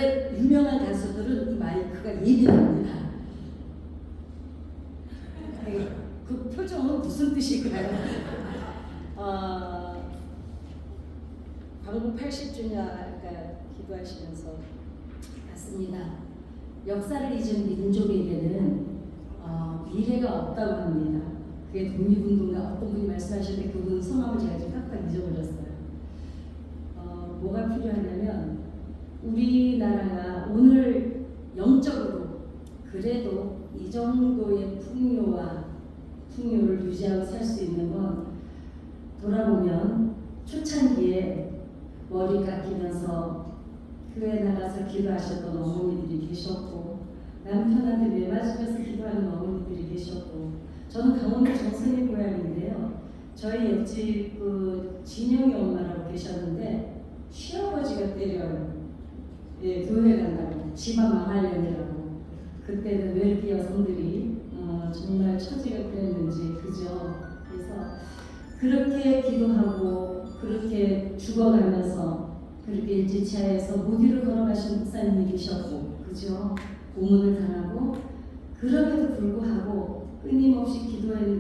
원래 유명한 가수들은 이 마이크가 예민합니다. 그 표정은 무슨 뜻일까요? 광복 80주년 기도하시면서 맞습니다. 역사를 잊은 민족에게는 미래가 없다고 합니다. 그게 독립운동가 어떤 분이 말씀하셨는데 그분 성함을 제가 지금 깜빡 잊어버렸어요. 뭐가 필요하냐면 우리나라가 오늘 영적으로 그래도 이 정도의 풍요를 유지하고 살 수 있는 건 돌아보면 초창기에 머리 깎이면서 교회 나가서 기도하셨던 어머니들이 계셨고 남편한테 매맞으면서 기도하는 어머니들이 계셨고 저는 강원도 정선이 고향인데요. 저희 옆집 진영이 엄마라고 계셨는데 시아버지가 때려요. 예, 교회 간다고 집안 망하려니라고. 그때는 왜 이렇게 여성들이 정말 처지가 그랬는지 그죠. 그래서 그렇게 기도하고 그렇게 죽어가면서 그렇게 일지차에서 못 위로 걸어가신 목사님이 계셨고 그죠. 고문을 당하고 그럼에도 불구하고 끊임없이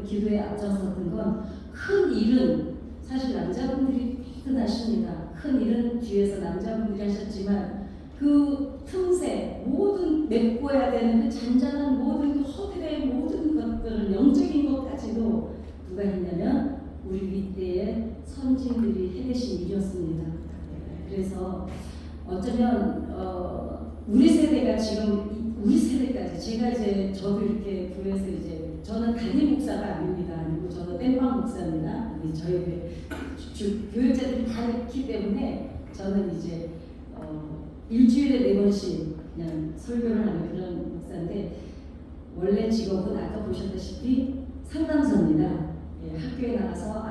기도에 앞장섰던 건 큰 일은 사실 남자분들이 하십니다. 큰 일은 뒤에서 남자분들이 하셨지만 그 틈새 모든 메꿔야 되는 그 잔잔한 모든 허들의 모든 것들은 영적인 것까지도 누가 했냐면 우리 윗대의 선진들이 해내신 일이었습니다. 그래서 어쩌면 우리 세대가 지금 우리 세대까지 제가 이제 저도 이렇게 교회에서 이제 저는 담임 목사가 아닙니다. 아니고 저는 땜빵 목사입니다. 저희 교육자들이 다 있기 때문에 저는 이제 일주일에 4번씩 그냥 설교를 하는 그런 목사인데 원래 직업은 아까 보셨다시피 상담사입니다. 예, 학교에 나가서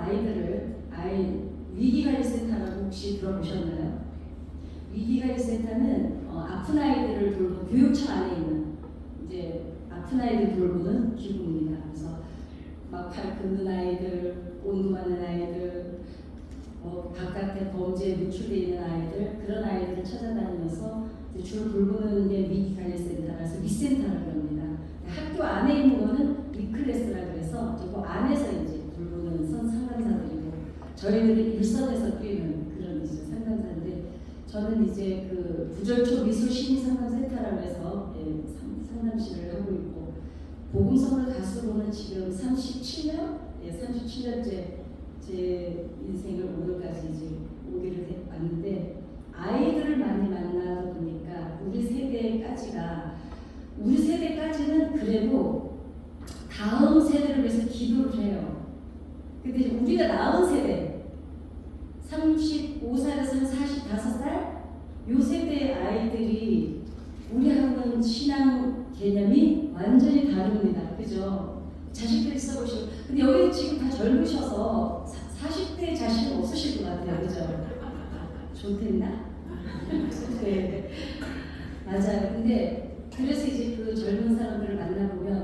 위기관리센터라고 혹시 들어보셨나요? 위기관리센터는 아픈 아이들을 돌보 교육청 안에 있는 이제 아픈 아이들 돌보는 기구입니다. 그래서 막팔 긁는 아이들, 온도 맞는 아이들, 바깥에 범죄에 노출되어 있는 아이들 그런 아이들을 찾아다니면서 주로 돌보는 게 위기관리센터라서 위센터라고 합니다. 학교 안에 있는 거는 위클래스라 그래서 그 안에서 이제 돌보는 상담사들이고 저희들은 일선에서 뛰는 그런 이제 상담사인데 저는 이제 그 부절초 미술 시민 상담센터라고 해서 상담실을 하고 있고 복음성을 가수로는 지금 37년? 37년째 제 인생을 오늘까지 이제 오기를 왔는데 아이들을 많이 만나다 보니까 우리 세대까지는 그래도 다음 세대를 위해서 기도를 해요. 근데 우리가 낳은 세대 35살에서 45살 요 세대의 아이들이 우리하고는 신앙 개념이 완전히 다릅니다. 그죠? 자식들 있어보시고 근데 여기 지금 다 젊으셔서 40대 자식은 없으실 것 같아요. 그죠? 좋댔나? 네. 맞아요. 근데 그래서 이제 그 젊은 사람들을 만나보면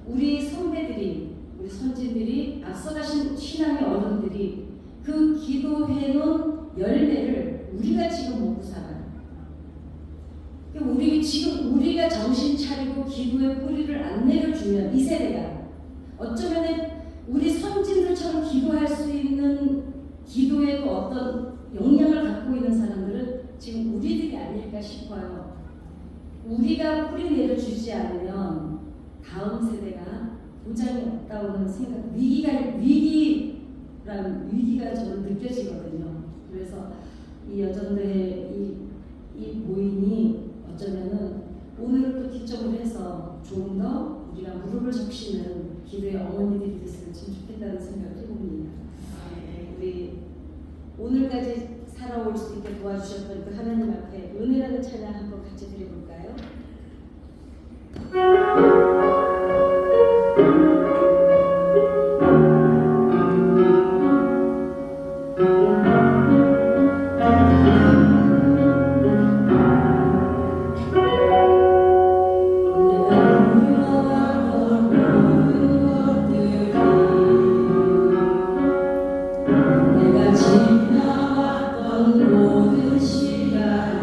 우리 선배들이 우리 선진들이 앞서가신 신앙의 어른들이 그 기도해놓은 열매를 우리가 지금 먹고 살아요. 우리가 정신 차리고 기도의 뿌리를 안 내려주면 이 세대가 어쩌면 우리 선진들처럼 기도할 수 있는 기도에도 어떤 역량을 갖고 있는 사람들은 지금 우리들이 아닐까 싶어요. 우리가 뿌리 내려주지 않으면 다음 세대가 보장이 없다고 하는 생각, 위기가 저는 느껴지거든요. 그래서 이 여전대회 이 모임이 어쩌면은 오늘을 또 기점으로 해서 조금 더 우리가 무릎을 적시는 기도의 어머니들이 됐으면 참 좋겠다는 생각을 해봅니다. 우리 오늘까지 살아올 수 있게 도와주셨던 그 하나님 앞에 은혜라는 찬양 한번 같이 드려볼까요? 지나왔던 모든 시간이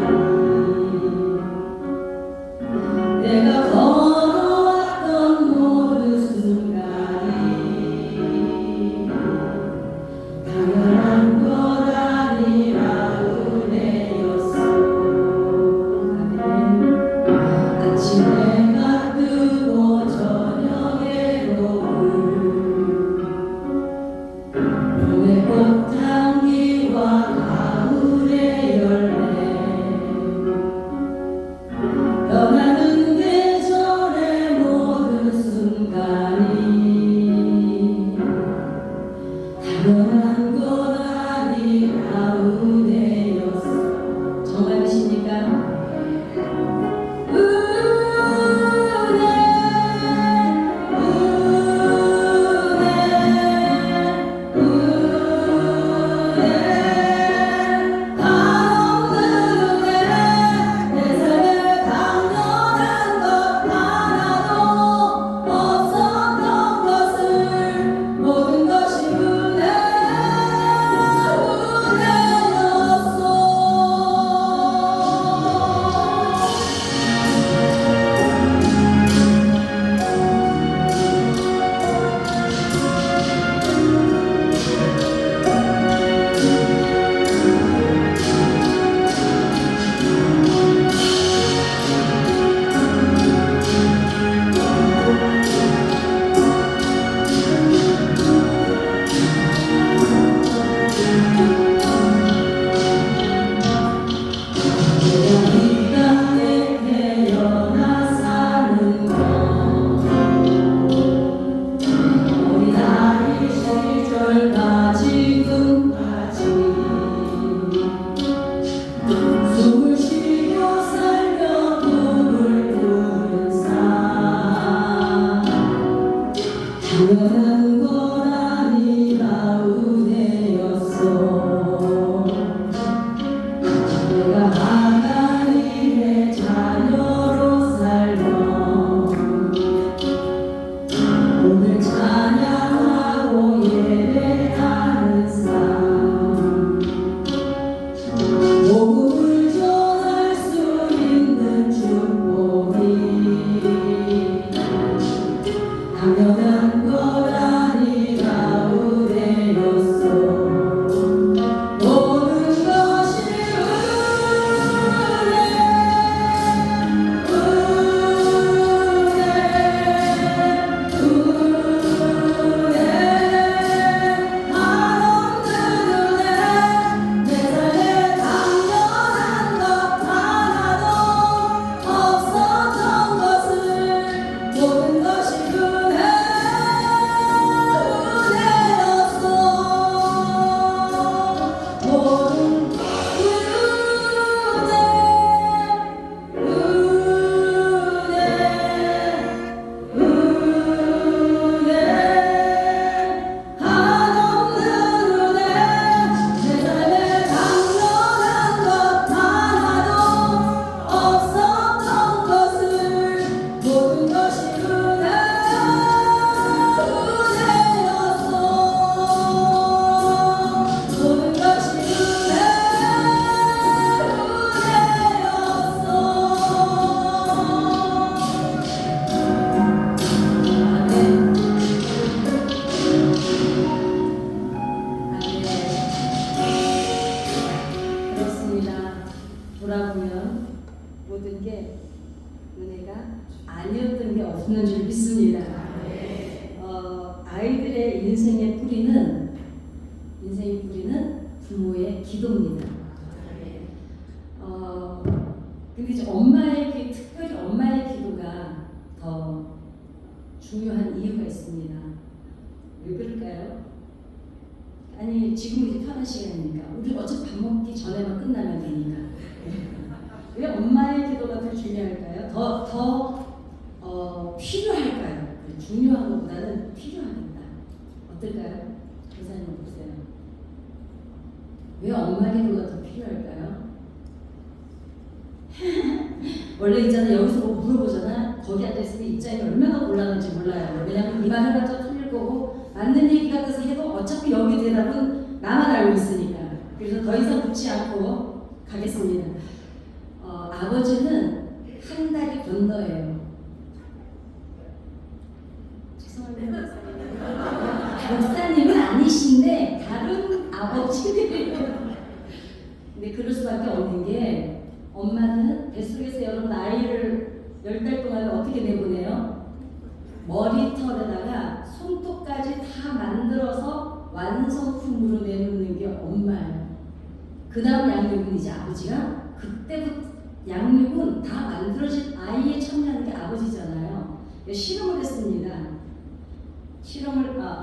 은혜가 아니었던 게 없는 줄 믿습니다. 아이들의 인생의 뿌리는 부모의 기도입니다. 근데 이제 특별히 엄마의 기도가 더 중요한 이유가 있습니다. 왜 그럴까요? 아니, 지금 이제 편한 시간이니까 우리 어차피 밥 먹기 전에만 끝나면 되니까 왜 엄마의 기도가 더 중요할까요? 더 필요할까요? 중요한 것보다는 필요하겠다. 어떨까요? 교사님 보세요. 왜 엄마 기도가 더 필요할까요? 원래 있잖아, 여기서 뭐 물어보잖아. 거기 앉아있으면 입장이 얼마나 곤란한지 몰라요. 왜냐면 이 말 해봤자 틀릴 거고 맞는 얘기 같아서 해도 어차피 여기 대답은 나만 알고 있으니까. 그래서 더 이상 묻지 않고 가겠습니다. 아버지는 한 달이 건너예요. 죄송합니다. 목사님은 아니신데 다른 아버지들이에요. 근데 그럴 수밖에 없는 게 엄마는 뱃속에서 여러분 아이를 10달 동안 어떻게 내보내요? 머리털에다가 손톱까지 다 만들어서 완성품으로 내놓는 게 엄마예요. 그 다음 양육은 이제 아버지가, 그때부터 양육은 다 만들어진 아이에 참여하는 게 아버지잖아요. 실험을 했습니다.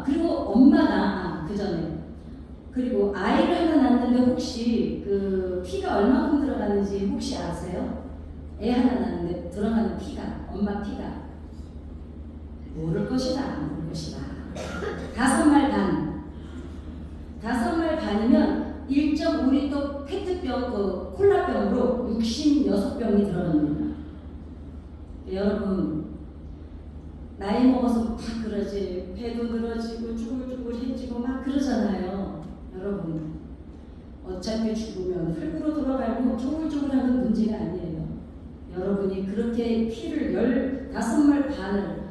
그리고 엄마가 그 전에, 그리고 아이를 하나 낳는데 혹시 그 피가 얼마큼 들어가는지 혹시 아세요? 애 하나 낳는데 들어가는 피가, 엄마 피가 모를 것이다, 모를 것이다. 5말 반. 5말 반이면 1.5리터 페트병, 그 콜라병으로 66병이 들어갑니다. 여러분, 나이 먹어서 막 그러지, 배도 늘어지고 쭈글쭈글해지고 막 그러잖아요. 여러분, 어차피 죽으면 흙으로 돌아가고 쪼글쪼글한 건 문제가 아니에요. 여러분이 그렇게 피를 15말 반을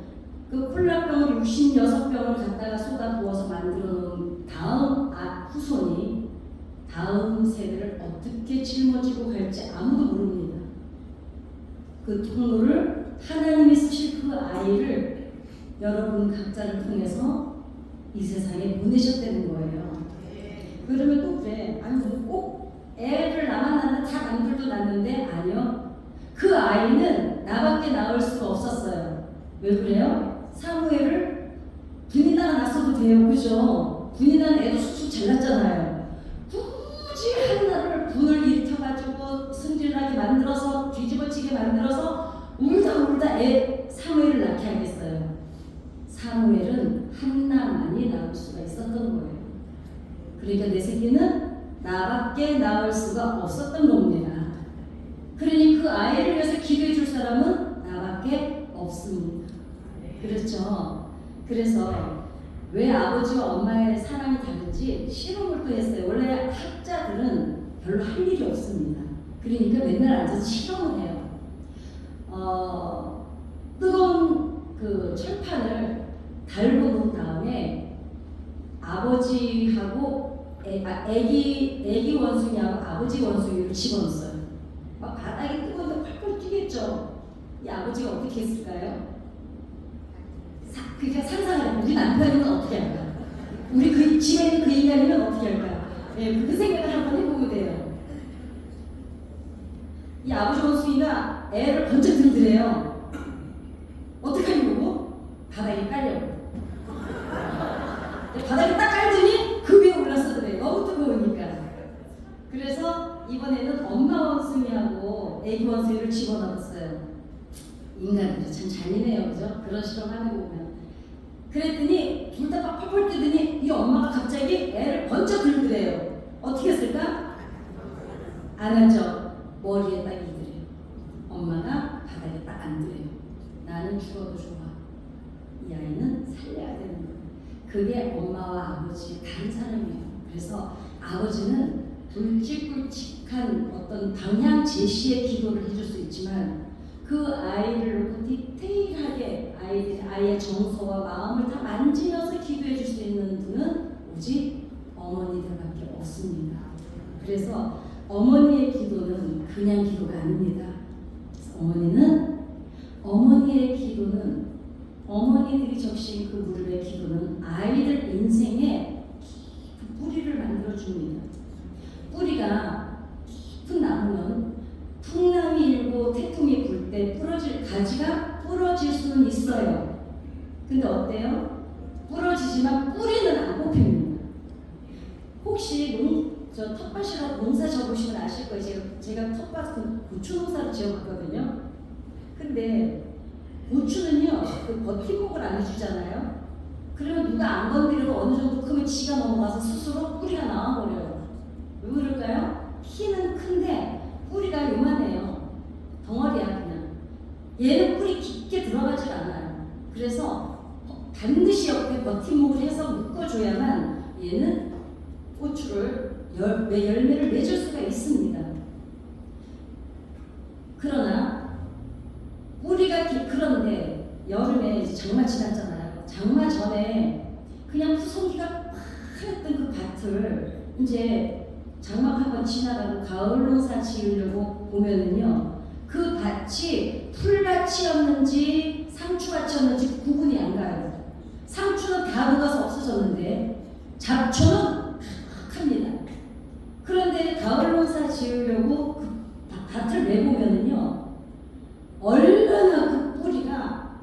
그 콜라병을 66병을 갖다가 쏟아 부어서 만들어 놓은 다음 후손이 다음 세대를 어떻게 짊어지고 갈지 아무도 모릅니다. 그 통로를 하나님이 쓰실 그 아이를 여러분 각자를 통해서 이 세상에 보내셨다는 거예요. 그러면 또 그래. 아니 꼭 애를 나만 낳는, 다 남들도 낳는데 아니요. 그 아이는 나밖에 낳을 수가 없었어요. 왜 그래요? 사무엘을 분이나 낳았어도 돼요. 그죠? 분이 난 애도 쑥쑥 잘났잖아요. 굳이 하나를 분을 일으켜가지고 승질나게 만들어서 뒤집어지게 만들어서 울다 애 사무엘을 낳게 하겠어요. 사무엘은 한나만이 낳을 수가 있었던 거예요. 그러니까 내 새끼는 나밖에 낳을 수가 없었던 겁니다. 그러니 그 아이를 위해서 기도해 줄 사람은 나밖에 없습니다. 그렇죠? 그래서 왜 아버지와 엄마의 사랑이 다른지 실험을 또 했어요. 원래 학자들은 별로 할 일이 없습니다. 그러니까 맨날 앉아서 실험을 해요. 뜨거운 그 철판을 달고 놓은 다음에 아버지하고 애기 원숭이하고 아버지 원숭이를 집어넣었어요. 막 바닥에 뜨거운데 펄펄 뛰겠죠. 이 아버지가 어떻게 했을까요? 그러니까 상상을 해. 우리 남편이면 어떻게 할까? 우리 그 집에 있는 그 인간이면 어떻게 할까? 네, 그 생각을 한번 해보면 돼요. 이 아버지 원숭이가 애를 번쩍 들더래요. 어떻게 하려고? 바닥에 깔려고. 바닥에 딱 깔더니 그 위에 올랐어더래요. 너무 뜨거우니까. 그래서 이번에는 엄마 원숭이하고 애기 원숭이를 집어넣었어요. 인간들이 참 잔인해요. 그죠? 그런 실험하는 거 보면. 그랬더니 둘 다 막 펄펄 뛰더니 이 엄마가 갑자기 애를 번쩍 들더래요. 어떻게 했을까? 안 하죠. 머리에 딱 이더래요. 엄마가 바닥에 딱 앉더래요. 나는 죽어도 좋아. 이 아이는 살려야 되는 거예요. 그게 엄마와 아버지의 다른 사람이에요. 그래서 아버지는 굵직굵직한 어떤 방향 제시의 기도를 해줄 수 있지만 그 아이를 놓고 디테일하게 아이의 정서와 마음을 다 만지면서 기도해 줄 수 있는 분은 오직 어머니들밖에 없습니다. 그래서 어머니의 기도는 그냥 기도가 아닙니다. 어머니는 어머니의 기도는, 어머니들이 적신 그 무릎의 기도는 아이들 인생에 깊은 뿌리를 만들어줍니다. 뿌리가 깊은 나무는 풍랑이 일고 태풍이 불 때 가지가 부러질 수는 있어요. 근데 어때요? 부러지지만 뿌리는 안 뽑힙니다. 혹시 텃밭이라고 농사 접으시면 아실 거예요. 제가 텃밭은 고추 농사를 지어봤거든요. 근데 고추는요, 그 버팀목을 안 해주잖아요. 그러면 누가 안 건드려도 어느 정도 크면 지가 넘어가서 스스로 뿌리가 나와버려요. 왜 그럴까요? 키는 큰데 뿌리가 요만해요. 덩어리야 그냥. 얘는 뿌리 깊게 들어가질 않아요. 그래서 반드시 옆에 버팀목을 해서 묶어줘야만 얘는 고추를 열매를 맺을 수가 있습니다. 그러나 뿌리가 그런데 여름에 이제 장마 지났잖아요. 장마 전에 그냥 푸송기가 막 했던 그 밭을 이제 장마가 한번 지나가고 가을 농사 지으려고 보면은요, 그 밭이 풀밭이었는지 상추밭이었는지 구분이 안 가요. 상추는 다 녹아서 없어졌는데 잡초는 합니다. 그런데 가을 농사 지으려고 그 밭을 내보면은요, 얼마나 그 뿌리가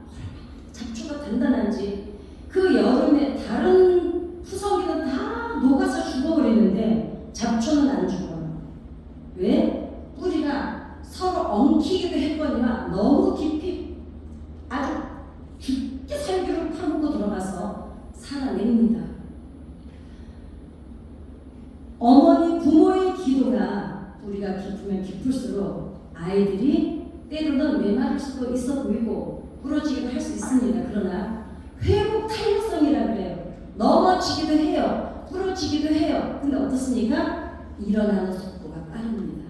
잡초가 단단한지 그 여름에 다른 푸석이는 다 녹아서 죽어버리는데 잡초는 안 죽어요. 왜? 뿌리가 서로 엉키기도 했거니와 너무 깊이 아주 깊게 살균을 파묻고 들어가서 살아냅니다. 어머니, 부모의 기도가 우리가 깊으면 깊을수록 아이들이 때로는 메마를 수도 있어 보이고 부러지기도 할 수 있습니다. 그러나 회복 탄력성이라 그래요. 넘어지기도 해요. 부러지기도 해요. 근데 어떻습니까? 일어나는 속도가 빠릅니다.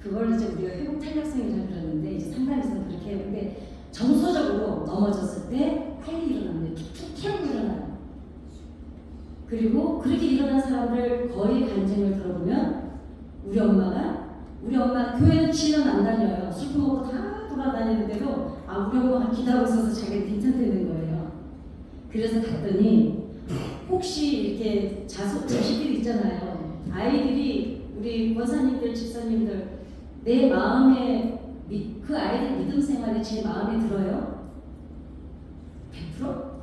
그걸 이제 우리가 회복 탄력성이라고 그러는데 이제 상담에서는 그렇게 해요. 근데 정서적으로 넘어졌을 때 빨리 일어납니다. 툭툭 튀고 일어나요. 그리고 그렇게 일어난 사람들 거의 간증을 들어보면 우리 엄마 교회는 7년 안 다녀요. 슬픔 먹고 다 돌아다니는데도 우리 엄마가 기다리고 있어서 자기는 괜찮다는 거예요. 그래서 갔더니 혹시 이렇게 자식들이 있잖아요. 아이들이 우리 권사님들, 집사님들 내 마음에 그 아이들 믿음 생활이 제 마음에 들어요? 100%?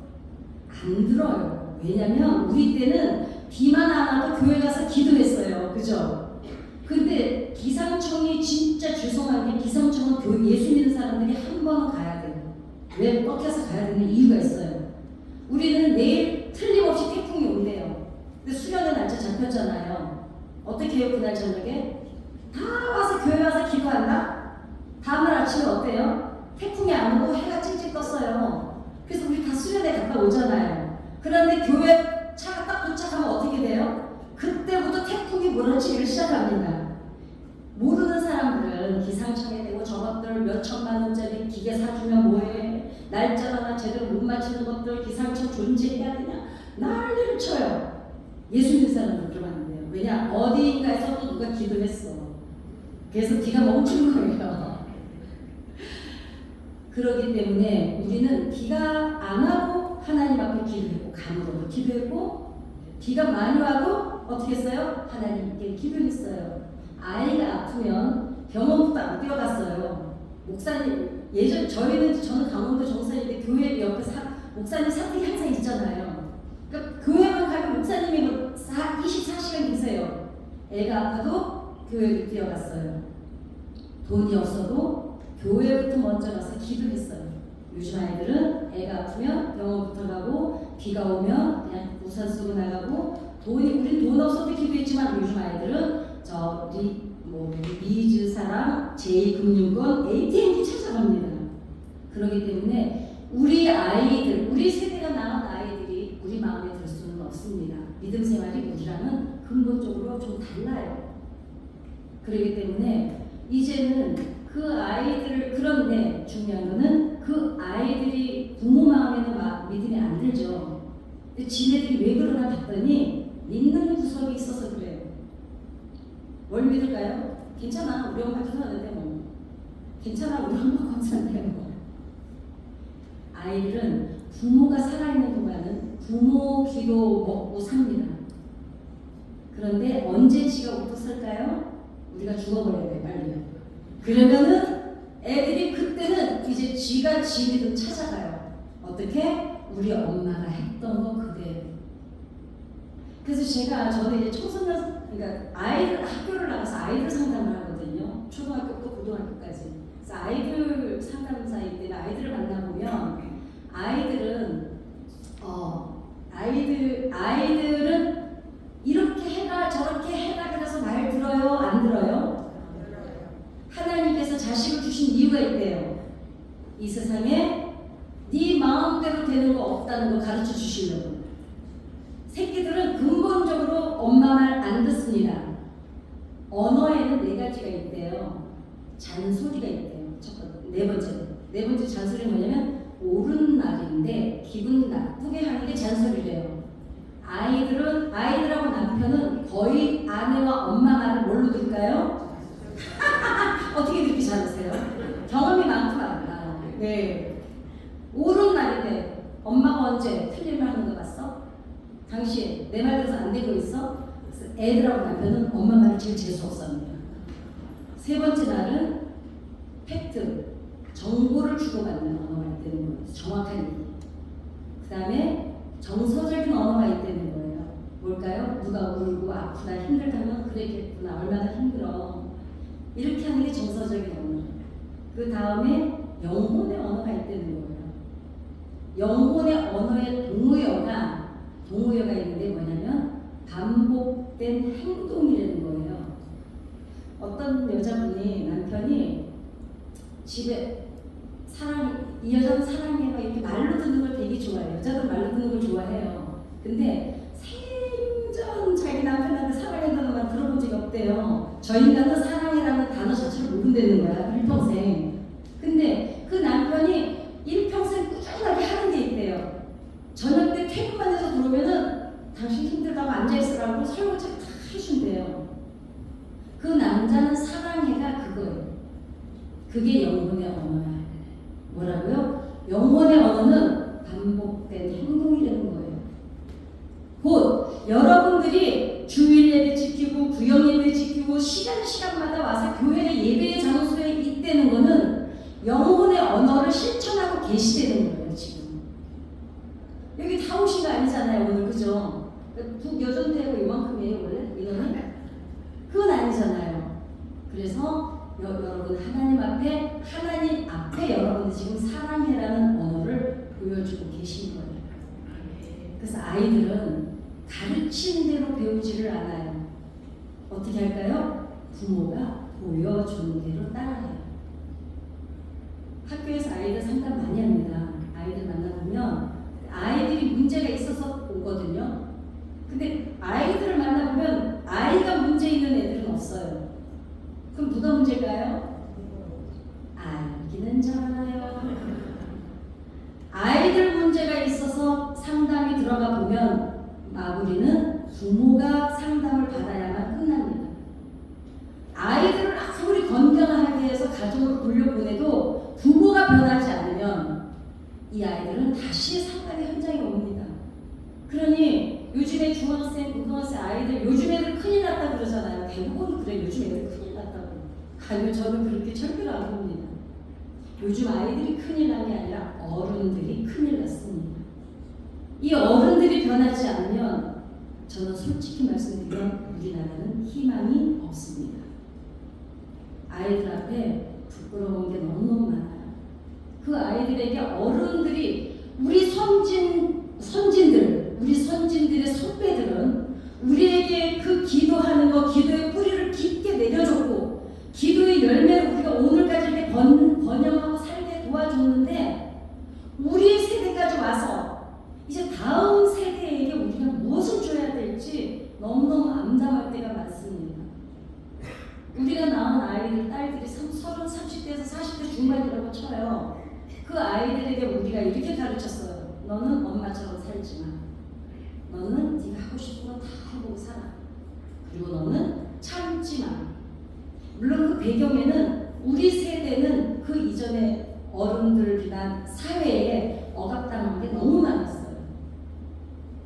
안 들어요. 왜냐면 우리 때는 비만 안 와도 교회 가서 기도했어요. 그죠? 근데 기상청이 진짜 죄송한 게 기상청은 교회 예수 믿는 사람들이 한 번은 가야 돼요. 왜 꺾여서 가야 되는 이유가 있어요. 우리는 내일 틀림없이 태풍이 온대요. 근데 수련회 날짜 잡혔잖아요. 어떻게 해요? 그날 저녁에? 다 와서 교회 와서 기도한다? 다음날 아침에 어때요? 태풍이 안 오고 해가 찡찡 떴어요. 그래서 우리 다 수련회 갔다 오잖아요. 그런데 교회 차가 딱 도착하면 어떻게 돼요? 그때부터 태풍이 몰아치기를 시작합니다. 모르는 사람들은 기상청에 대고 저것들 몇 천만 원짜리 기계 사주면 뭐해? 날짜 하나 제대로 못 맞추는 것들 기상청 존재해야 되냐? 난리를 쳐요. 예수 믿는 사람들 그러면 안 돼요. 왜냐? 어디인가에서 또 누가 기도했어. 그래서 비가 멈춘 거예요. 그렇기 때문에 우리는 비가 안 와도 하나님 앞에 기도했고 감으로도 기도했고 비가 많이 와도 어떻게 했어요? 하나님께 기도했어요. 아이가 아프면 병원부터 안 뛰어갔어요. 목사님 저는 강원도 정사인데 교회 옆에 목사님 사택이 항상 있잖아요. 그러니까 교회만 가면 목사님이 24시간 계세요. 애가 아파도 교회로 뛰어갔어요. 돈이 없어도 교회부터 먼저 가서 기도했어요. 요즘 아이들은 애가 아프면 병원부터 가고 비가 오면 그냥 우산 쓰고 나가고 우린 돈 없어도 기도했지만 요즘 아이들은 미즈 사랑, 제2금융권, ATM기 찾아갑니다. 그렇기 때문에 우리 아이들, 우리 세대가 낳은 아이들이 우리 마음에 들 수는 없습니다. 믿음 생활이 우리랑은 근본적으로 좀 달라요. 그렇기 때문에 이제는 그 아이들, 그런데 중요한 거는 그 아이들이 부모 마음에는 믿음이 안 들죠. 근데 지네들이 왜 그러나 봤더니 믿는 구석이 있어서 그래요. 뭘 믿을까요? 괜찮아. 우리 엄마 기도하는데 뭐. 괜찮아, 우리 엄마 건사인데요. 아이들은 부모가 살아있는 동안은 부모 기도 먹고 삽니다. 그런데 언제 지가 웃고 살까요? 우리가 죽어버려야 돼, 빨리. 그러면은 애들이 그때는 이제 쥐가 지리도 찾아가요. 어떻게? 우리 엄마가 했던 거 그대로. 그래서 저는 이제 청소년, 그러니까 아이들 학교를 나가서 아이들 상담을 하거든요. 초등학교부터 고등학교까지. 그래서 아이들 상담사이기 때문에 아이들을 만나보면 아이들은 이렇게 해라 저렇게 해라 그래서 말 들어요? 안 들어요? 하나님께서 자식을 주신 이유가 있대요. 이 세상에 네 마음대로 되는 거 없다는 거 가르쳐 주시려고. 새끼들은 근본적으로 엄마 말 안 듣습니다. 언어에는 4가지가 있대요. 잔소리가 있대요. 네 번째 잔소리는 뭐냐면 옳은 말인데 기분 나쁘게 하는 게 잔소리래요. 아이들하고 남편은 거의 아내와 엄마 말을 뭘로 들을까요? 어떻게 듣기 잘하세요? 경험이 많구나. 네. 옳은 말인데 엄마가 언제 틀린 말 하는 거 봤어? 당신 내 말 들어서 안 되고 있어? 그래서 애들하고 남편은 엄마 말을 제일 재수없습니다. 3번째 말은 팩트, 정보를 주고받는 언어가 있다는 거예요. 정확한 얘기. 그 다음에 정서적인 언어가 있다는 거예요. 뭘까요? 누가 울고 아프다 힘들다면 그랬겠구나, 얼마나 힘들어, 이렇게 하는 게 정서적인 언어. 그 다음에 영혼의 언어가 있다는 거예요. 영혼의 언어의 동의어가 있는데 뭐냐면 반복된 행동이라는 거예요. 어떤 여자분이 남편이 집에 이 여자는 사랑해가 이렇게 말로 듣는 걸 되게 좋아해요. 여자도 말로 듣는 걸 좋아해요. 근데 생전 자기 남편한테 사랑한다는 말 들어본 적이 없대요. 저 인간은 사랑이라는 단어 자체를 모른다는 거야, 일평생. 근데 그 남편이 일평생 꾸준하게 하는 게 있대요. 저녁 때 퇴근만 해서 들어오면은 당신 힘들다고 앉아있으라고 설거지 다 해준대요. 그 남자는 사랑해가 그거예요. 그게 영혼의 언어야. 뭐라고요? 영혼의 언어는 반복된 행동이라는 거예요. 곧 여러분들이 주일 예배 지키고 구역 예배 지키고 시간마다 와서 교회 예배의 장소에 있다는 거는 영혼의 언어를 실천하고 계시다는 거예요. 지금 여기 다 오신 거 아니잖아요, 오늘. 그죠? 북여전대가 이만큼이에요, 원래 인원이? 그건 아니잖아요. 그래서 여러분 하나님 앞에 여러분이 지금 사랑해라는 언어를 보여주고 계신 거예요. 그래서 아이들은 가르치는 대로 배우지를 않아요. 어떻게 할까요? 부모가 보여주는 대로 따라해요. 학교에서 아이들 상담 많이 합니다. 아이들 만나보면 아이들이 문제가 있어서 오거든요. 근데 아이들을 만나보면 아이가 문제 있는 애들은 없어요. 그럼 누가 문제일까요? 알기는 잘하나요? 아이들 문제가 있어서 상담이 들어가 보면 마무리는 부모가 상담을 받아야만 끝납니다. 아이들을 아무리 건강하게 해서 가정으로 돌려보내도 부모가 변하지 않으면 이 아이들은 다시 상담의 현장에 옵니다. 그러니 요즘에 중학생, 고등학생 아이들, 요즘 애들 큰일 났다 그러잖아요. 대부분 그래, 요즘 애들 큰일 났다고. 아니요, 저는 그렇게 절대로 안 봅니다. 요즘 아이들이 큰일 난 게 아니라 어른들이 큰일 났습니다. 이 어른들이 변하지 않으면 저는 솔직히 말씀드리면 우리나라는 희망이 없습니다. 아이들 앞에 부끄러운 게 너무너무 많아요. 그 아이들에게 어른들이, 우리 선진들의 선배들은 우리에게 그 기도하는 거, 기도의 뿌리를 깊게 내려줬고 기도의 열매를 우리가 오늘까지 이렇게 번영하고 살게 도와줬는데, 우리 세대까지 와서 이제 다음 세대에게 우리가 무엇을 줘야 될지 너무너무 암담할 때가 많습니다. 우리가 낳은 아이들, 딸들이 30, 30대에서 40대 중반이라고 쳐요. 그 아이들에게 우리가 이렇게 가르쳤어요. 너는 엄마처럼 살지 마. 너는 네가 하고 싶은 거 다 해보고 살아. 그리고 너는 참지 마. 물론 그 배경에는 우리 세대는 그 이전에 어른들이나 사회에 억압당한 게 너무 많았어요.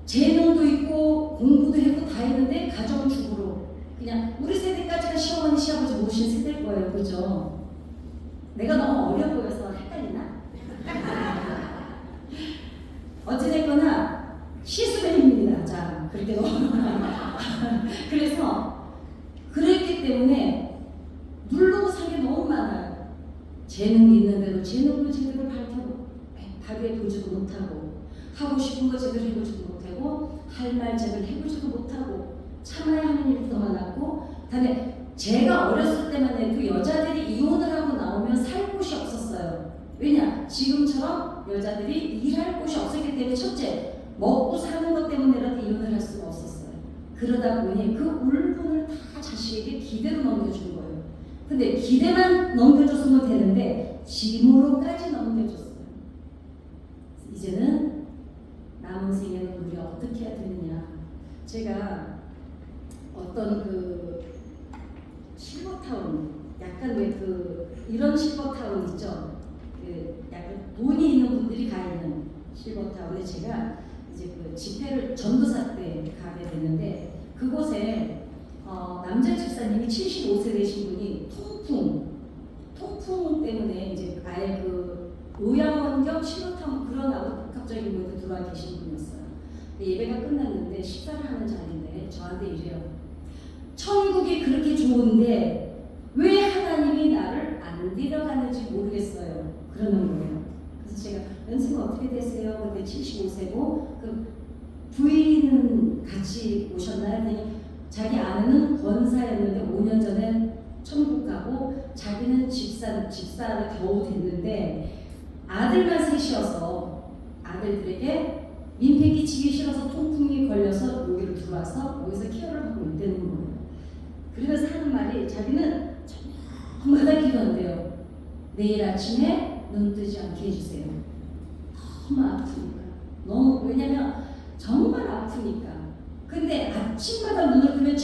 재능도 있고 공부도 했고 다 했는데 가정주부로 그냥 우리 세대까지가 시어머니 시아버지 모신 세대일 거예요. 그죠? 내가 너무 어려 보여서 헷갈리나? 어찌됐거나 시스템입니다. 자, 그렇게 그래서 그랬기 때문에 누르고 산 게 너무 많아요. 재능이 있는데도 재능도 제대로 발휘해 보지도 못하고 하고 싶은 거 제대로 해보지도 못하고 할 말 제대로 해보지도 못하고 참아야 하는 일이 더 많았고 그다음에 제가 어렸을 때만 해도 여자들이 이혼을 하고 나오면 살 곳이 없었어요. 왜냐? 지금처럼 여자들이 일할 곳이 없었기 때문에 첫째, 먹고 사는 것 때문에라도 이혼을 할 수가 없었어요. 그러다 보니 그 울분을 다 자식에게 기대로 넘겨준 거예요. 근데 기대만 넘겨줬으면 되는데 짐으로까지 넘겨줬어요. 이제는 남은 생에는 우리가 어떻게 해야 되느냐. 제가 어떤 그 실버타운, 약간 왜 이런 실버타운 있죠? 약간 돈이 있는 분들이 가 있는 실버타운에 제가 이제 그 집회를 전도사 때 가게 됐는데 그곳에 남자 집사님이 75세 되신 분이 통풍 때문에 이제 아예 그 요양원 겸 실버타운 그런 아주 복합적인 곳에 들어와 계신 분이었어요. 예배가 끝났는데 식사를 하는 자리인데 저한테 이래요. 천국이 그렇게 좋은데 왜 하나님이 나를 안 데려가는지 모르겠어요. 그러는 거예요. 그래서 제가 연세가 어떻게 되세요? 그때 75세고 그 부인은 같이 오셨나요? 그랬더니 자기 아내는 권사였는데 5년 전에 천국 가고 자기는 집사를 겨우 됐는데 아들만 셋이어서 아들들에게 민폐 끼치기 싫어서 통풍이 걸려서 여기로 들어와서 여기서 케어를 받고 있다는 거예요. 그러면서 하는 말이 자기는 저마다 기도한대요. 내일 아침에 눈 뜨지 않게 해주세요. 너무 아프니까. 왜냐면 정말 아프니까. 근데 아침마다 눈을 뜨면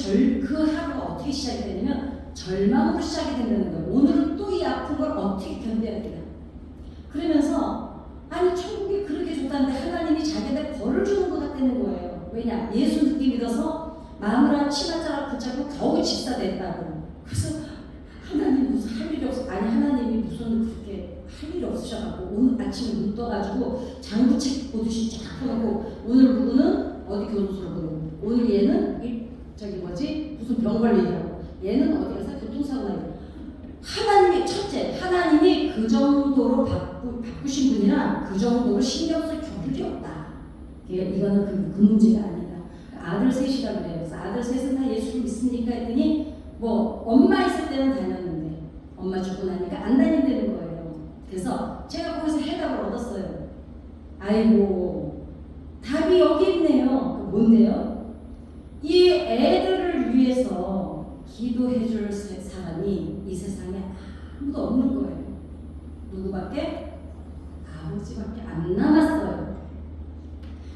그 하루가 어떻게 시작이 되냐면 절망으로 시작이 된다는 거예요. 오늘은 또 이 아픈 걸 어떻게 견뎌야 되나. 그러면서 아니 천국이 그렇게 좋다는데 하나님이 자기한테 벌을 주는 것 같다는 거예요. 왜냐? 예수 믿기 믿어서 마누라 치마자락 붙잡고 겨우 집사 됐다고. 그래서 하나님 무슨 할 일이 없어. 아니 하나님이 무슨 그렇게 할 일이 없으셔가지고 오늘 아침에 눈 떠가지고 장구책 보듯이 쫙 펴놓고 오늘 누구는 어디 교도소로 보내고 오늘 얘는 무슨 병 걸리더라고. 얘는 어디 가서 교통사고 나고. 하나님이 첫째, 하나님이 그 정도로 바꾸신 분이라 그 정도로 신경 쓸 겨를이 없다. 이거는 그 문제가 아니다. 아들 셋이라 그래요. 그래서 아들 셋은 다 예수를 믿습니까? 했더니 엄마 있을 때는 다녔는데 엄마 죽고 나니까 안 다닌다는 거예요. 그래서 제가 거기서 해답을 얻었어요. 아이고 답이 여기 있네요. 뭔데요? 이 애들을 위해서 기도해줄 사람이 이 세상에 아무도 없는 거예요. 누구밖에? 아버지밖에 안 남았어요.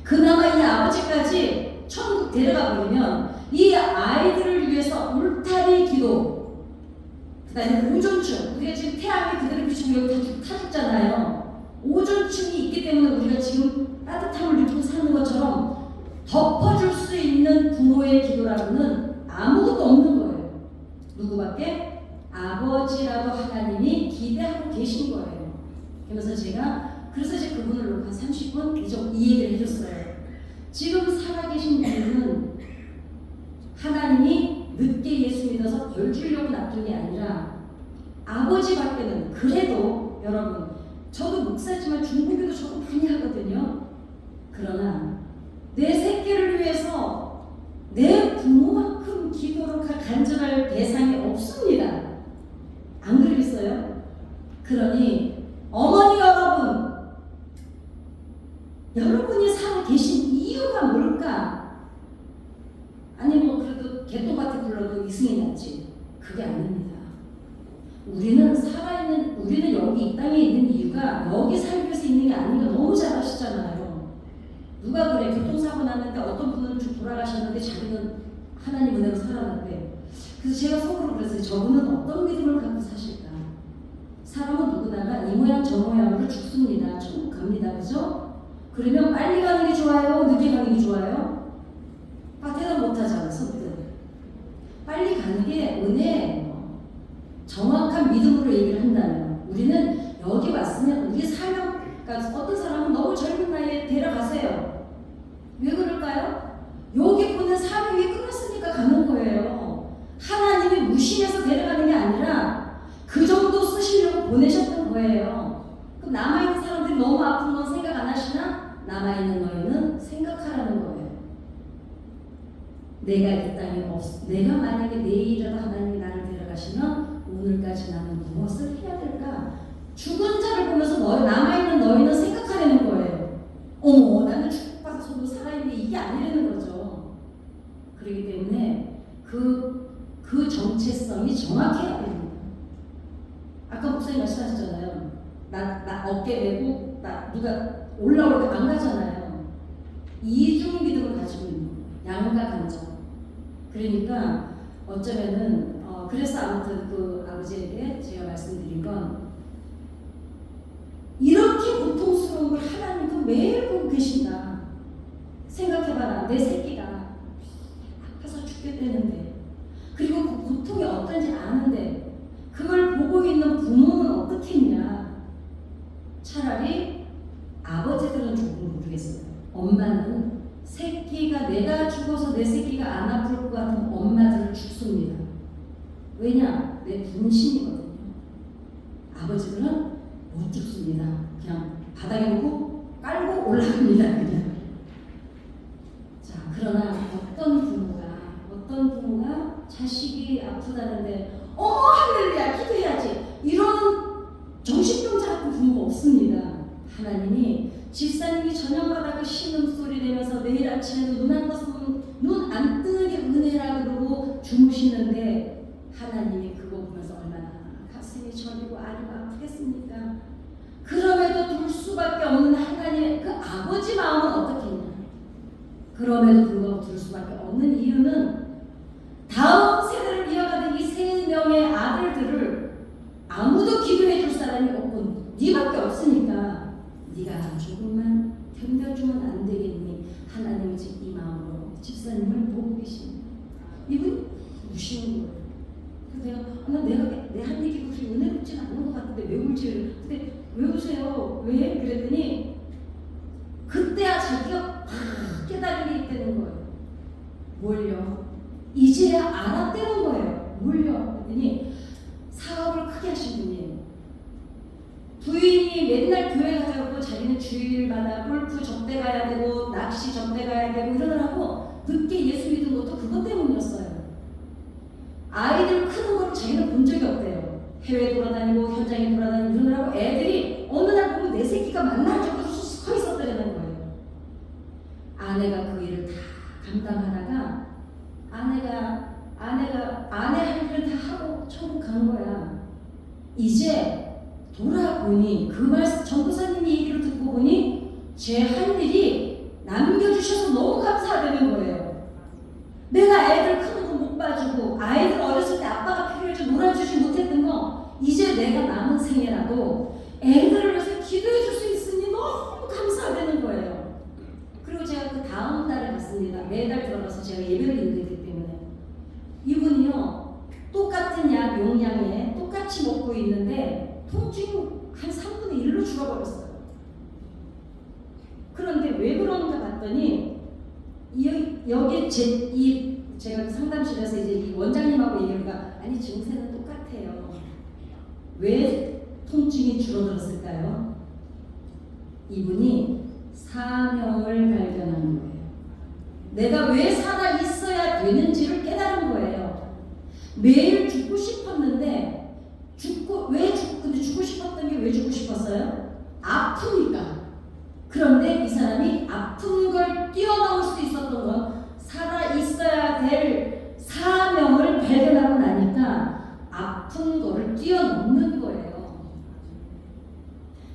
그나마 이 아버지까지 천국 데려가 버리면 이 아이들을 위해서 울타리 기도, 그 다음에 오존층, 우리가 지금 태양이 그대로 비추고 여기 다 죽잖아요. 오존층이 있기 때문에 우리가 지금 따뜻함을 느끼고 사는 것처럼 덮어줄 수 있는 부모의 기도라고는 아무것도 없는 거예요. 누구밖에? 아버지라고 하나님이 기대하고 계신 거예요. 그래서 제가 이제 그분을 놓고 한 30분 이 얘기를 해줬어요. 지금 살아계신 분은 하나님이 늦게 예수 믿어서 벌 주려고 놔둔 게 아니라 아버지밖에는 그래도 여러분 저도 목사지만 중보기도 저도 많이 하거든요. 그러나 내 새끼를 위해서 내 부모만큼 기도를 간절할 대상이 없습니다. 안 그러겠어요? 그러니 어머니 여러분이 살아 계신 이유가 뭘까? 아니 그래도 개똥같이 불러도 이승이 낫지. 그게 아닙니다. 우리는 여기 이 땅에 있는 이유가 여기 살기 위해서 있는 게 아닌 거 너무 잘 아시잖아요. 누가 그래? 교통사고 났는데 어떤 분은 돌아가셨는데 자기는 하나님 은혜로 살아났대. 그래서 제가 속으로 그랬어요. 저분은 어떤 믿음을 갖고 사실까? 사람은 누구나가 이 모양 저 모양으로 죽습니다. 천국 갑니다. 그죠? 그러면 빨리 가는 게 좋아요? 늦게 가는 게 좋아요? 대답 못하잖아, 선뜻. 빨리 가는 게 은혜예요. 정확한 믿음으로 얘기를 한다면 우리는 여기 왔으면 우리 사명, 그러니까 어떤 사람은 너무 젊은 나이에 데려가세요. 왜 그럴까요? 여기 보낸 사명이 끝났으니까 가는 거예요. 하나님이 무심해서 데려가는 게 아니라 그 정도 쓰시려고 보내셨던 거예요. 그럼 남아있는 사람들이 너무 아픈 건 생각 안 하시나? 남아있는 너희는 생각하라는 거예요. 내가 이 땅에 내가 만약에 내일이라도 하나님이 나를 데려가시면 오늘까지 나는 무엇을 해야 될까? 죽은 자를 보면서 남아있는 너희는 생각하려는 거예요. 어머, 나는 축복받아서도 살아있는데 이게 아니라는 거죠. 그렇기 때문에 그 정체성이 정확해야 됩니다. 아까 목사님 말씀하셨잖아요. 나 어깨 메고 누가 올라오고 안 가잖아요. 이중 믿음을 가지고 있는 거예요. 양가 감정. 그러니까 어쩌면은 그래서 아무튼 그 아버지에게 제가 말씀드린 건 이렇게 고통스러운 걸 하나님은 매일 보고 계신다. 생각해봐라. 내 새끼가 아파서 죽겠다는데 그리고 그 고통이 어떤지 아는데 그걸 보고 있는 부모는 어떻겠냐. 차라리 아버지들은 조금 모르겠어요. 엄마는 새끼가 내가 죽어서 내 새끼가 안 아플 것 같은 엄마들을 죽습니다. 왜냐? 내 분신이거든요. 아버지들은 못 죽습니다. 그냥 바닥에 놓고 깔고 올라갑니다. 그냥. 자, 그러나 어떤 부모가 자식이 아프다는데 어머 할렐루야 기도해야지 이런 정신병자 같은 부모가 없습니다. 하나님이 집사님이 저녁마다 그 신음소리 내면서 매일 아침에는 눈 안 뜨는 게 은혜라 그러고 주무시는데 하나님이 그거 보면서 얼마나 가슴이 저리고 아리가 아프겠습니까? 그럼에도 둘 수밖에 없는 하나님의 그 아버지 마음은 어떻겠냐? 그럼에도 불구하고 둘 수밖에 없는 이유는 다음 세대를 이어가는 이 3명의 아들들을 아무도 기도해 줄 사람이 없고 네밖에 없으니까 네가 조금만 견뎌주면 안 되겠니? 하나님이 지금 이 마음으로 집사님을 보고 계십니다. 이분 우시는 거예요. 그래서 내가 내 한 얘기가 그렇게 은혜롭지 않은 것 같은데 왜 울지? 근데 왜 우세요? 왜? 그랬더니 그때야 자기가 막 깨달음이 있다는 거예요. 뭘요? 이제야 알았다는 거예요. 뭘요? 그랬더니 사업을 크게 하신 분이에요. 부인이 맨날 교회 가자고 자기는 주일마다 골프 접대 가야 되고 낚시 접대 가야 되고 이러느라고 늦게 예수 믿은 것도 그것 때문이었어요. 아이들 크는 걸 자기는 본 적이 없대요. 해외 돌아다니고 현장에 돌아다니고 이러느라고 애들이 어느 날 보면 내 새끼가 만날 정도로 서 있었다는 거예요. 아내가 그 일을 다 감당하다가 아내 할 일을 다 하고 천국 간 거야. 이제 돌아보니 그 말씀 전도사님이 얘기를 듣고 보니 제 할 일이 남겨주셔서 너무 감사하다는 거예요. 내가 애들 크는 거 못 봐주고 아이들 어렸을 때 아빠가 필요해서 놀아주지 못했던 거 이제 내가 남은 생애라도 애들을 위해서 기도해 줄 수 있으니 너무 감사하다는 거예요. 그리고 제가 그 다음 달에 갔습니다. 매달 들어가서 제가 예배를 드리기 때문에 이분이요 똑같은 약 용량에 똑같이 먹고 있는데 통증 한 3분의 1로 줄어버렸어요. 그런데 왜 그런가 봤더니 여기 제가 상담실에서 이제 이 원장님하고 얘기하니까 아니 증세는 똑같아요. 왜 통증이 줄어들었을까요? 이분이 사명을 발견한 거예요. 내가 왜 살아 있어야 되는지를 깨달은 거예요. 매일 죽고 싶었는데 근데 죽고 싶었던 게 왜 죽고 싶었어요? 아프니까. 그런데 이 사람이 아픈 걸 뛰어넘을 수 있었던 건 살아 있어야 될 사명을 발견하고 나니까 아픈 거를 뛰어넘는 거예요.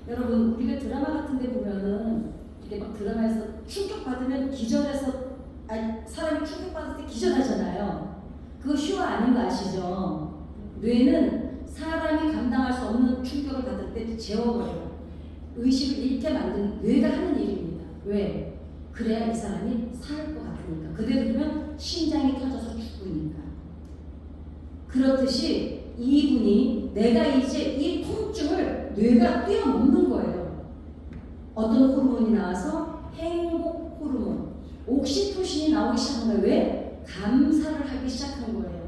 여러분 우리가 드라마 같은 데 보면은 이게 막 드라마에서 충격받으면 기절해서 사람이 충격받을 때 기절하잖아요. 그거 쉬워 아닌 거 아시죠? 뇌는 사람이 감당할 수 없는 충격을 받을 때 재워버려요. 의식을 잃게 만드는 뇌가 하는 일입니다. 왜? 그래야 이 사람이 살 것 같으니까. 그대로 두면 심장이 터져서 죽으니까. 그렇듯이 이분이 내가 이제 이 통증을 뇌가 뛰어넘는 거예요. 어떤 호르몬이 나와서 행복 호르몬, 옥시토신이 나오기 시작한 거예요. 왜? 감사를 하기 시작한 거예요.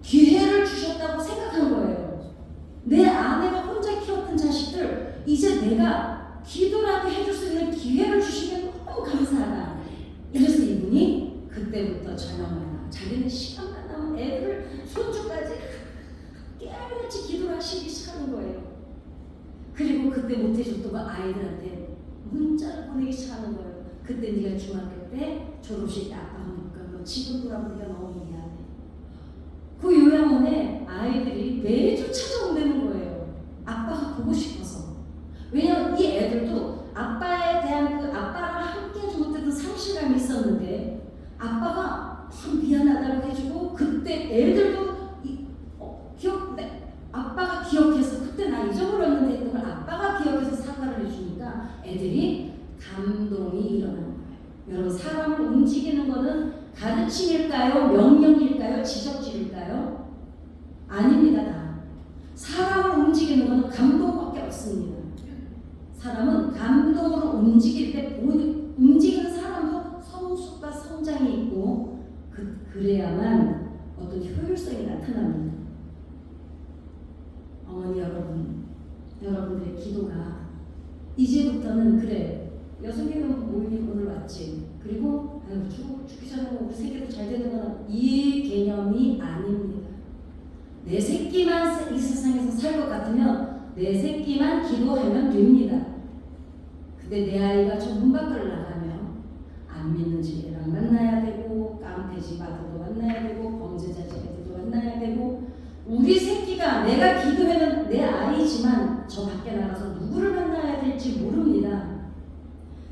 기회를 주셨다고 생각한 거예요. 내 아내가 혼자 키웠던 자식들 이제 내가 기도라도 해줄 수 있는 기회를 주시면 너무 감사하다. 이래서 이분이 그때부터 전화만 자기는 시간만 나면 애들을 손주까지 깨알같이 기도를 하시기 시작하는 거예요. 그리고 그때 못해줬던 거 아이들한테 문자를 보내기 시작하는 거예요. 그때 네가 중학교 때 졸업식 때 아빠가 못 간 거 지금 돌아보니까 너무 미안해. 그 요양원에 아이들이 매주 찾아온다는 거예요. 아빠가 보고 싶어서. 왜냐면 이 애들도 아빠에 대한 그 아빠랑 함께 하지 못했던 상실감이 있었는데 아빠가 미안하다고 해주고 그때 애들도 아빠가 기억해서 그때 나 잊어버렸는데 했던 걸 아빠가 기억해서 사과를 해주니까 애들이 감동이 일어나는 거예요. 여러분 사람을 움직이는 거는 가르침일까요? 명령일까요? 지적질일까요? 아닙니다. 다. 사람을 움직이는 거는 감동밖에 없습니다. 사람은 감동으로 움직일 때 움직이는 사람도 성숙과 성장이 있고 그래야만 어떤 효율성이 나타납니다. 어머니 여러분, 여러분들의 기도가 이제부터는 그래 여성개명 모임 오늘 왔지. 그리고 죽기 전에 우리 새끼도 잘 되는 건 이 개념이 아닙니다. 내 새끼만 이 세상에서 살 것 같으면 내 새끼만 기도하면 됩니다. 근데 내 아이가 저 문 밖을 나가면 안 믿는 집애랑 만나야 되고 깡패집 아들도 만나야 되고 범죄자 집 애들도 만나야 되고 우리 새끼가 내가 기도하는 내 아이지만 저 밖에 나가서 누구를 만나야 될지 모릅니다.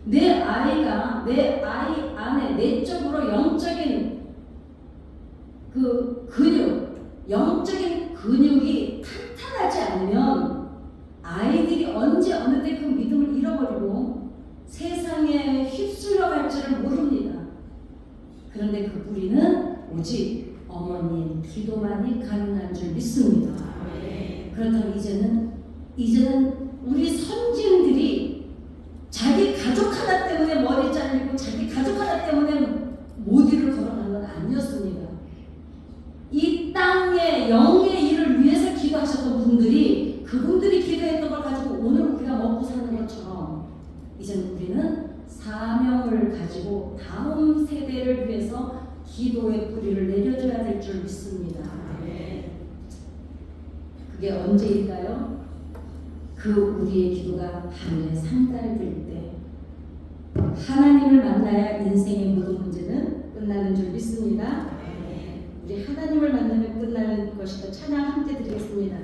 내 아이가 내 아이 안에 내적으로 영적인 그 근육, 영적인 근육이 탄탄하지 않으면 아이들이 언제 어느 때 그 믿음을 잃어버리고 세상에 휩쓸려 갈 줄을 모릅니다. 그런데 그 뿌리는 오직 어머니의 기도만이 가능한 줄 믿습니다. 그렇다면 이제는 우리 선진들이 자기 가족 하나 때문에 머리 잘리고 자기 가족 하나 때문에 못 일을 걸어간 건 아니었습니다. 이 땅의 영의 일을 위해서 기도하셨던 분들이 그분들이 기도했던 걸 가지고 오늘 우리가 먹고 사는 것처럼 이제는 우리는 사명을 가지고 다음 세대를 위해서 기도의 뿌리를 내려줘야 될 줄 믿습니다. 그게 언제일까요? 그 우리의 기도가 하늘에 상달될 때 하나님을 만나야 인생의 모든 문제는 끝나는 줄 믿습니다. 우리 하나님을 만나면 끝나는 것이다. 찬양 함께 드리겠습니다.